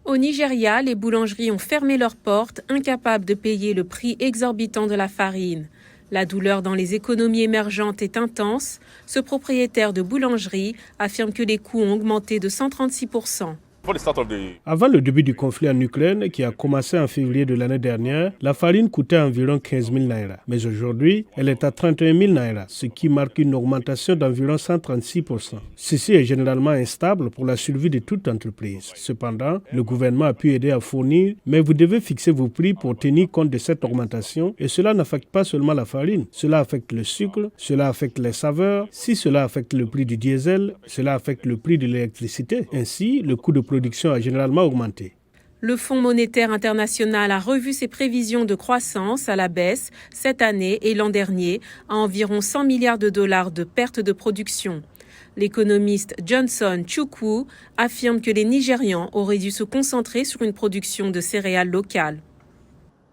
Au Nigeria, les boulangeries ont fermé leurs portes, incapables de payer le prix exorbitant de la farine. La douleur dans les économies émergentes est intense. Ce propriétaire de boulangerie affirme que les coûts ont augmenté de 136%. Avant le début du conflit en Ukraine, qui a commencé en février de l'année dernière, la farine coûtait environ 15 000 naira. Mais aujourd'hui, elle est à 31 000 naira, ce qui marque une augmentation d'environ 136%. Ceci est généralement instable pour la survie de toute entreprise. Cependant, le gouvernement a pu aider à fournir, mais vous devez fixer vos prix pour tenir compte de cette augmentation. Et cela n'affecte pas seulement la farine, cela affecte le sucre, cela affecte les saveurs. Si cela affecte le prix du diesel, cela affecte le prix de l'électricité. Ainsi, le coût de production a généralement augmenté. Le Fonds monétaire international a revu ses prévisions de croissance à la baisse cette année et l'an dernier à environ 100 milliards de dollars de pertes de production. L'économiste Johnson Chukwu affirme que les Nigérians auraient dû se concentrer sur une production de céréales locales.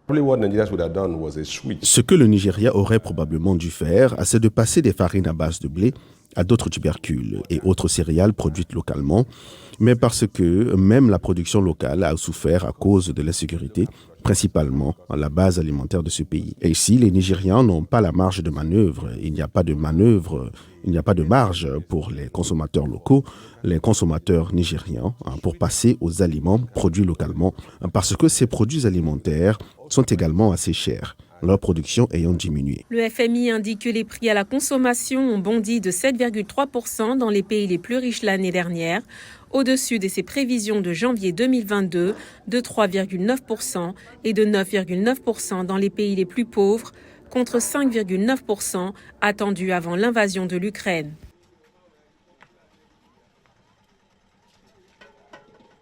Ce que le Nigeria aurait probablement dû faire, c'est de passer des farines à base de blé à d'autres tubercules et autres céréales produites localement, mais parce que même la production locale a souffert à cause de l'insécurité, principalement à la base alimentaire de ce pays. Et ici, les Nigérians n'ont pas la marge de manœuvre. Il n'y a pas de marge pour les consommateurs locaux, les consommateurs nigérians, pour passer aux aliments produits localement, parce que ces produits alimentaires sont également assez chers, leur production ayant diminué. Le FMI indique que les prix à la consommation ont bondi de 7,3% dans les pays les plus riches l'année dernière, au-dessus de ses prévisions de janvier 2022 de 3,9% et de 9,9% dans les pays les plus pauvres, contre 5,9% attendus avant l'invasion de l'Ukraine.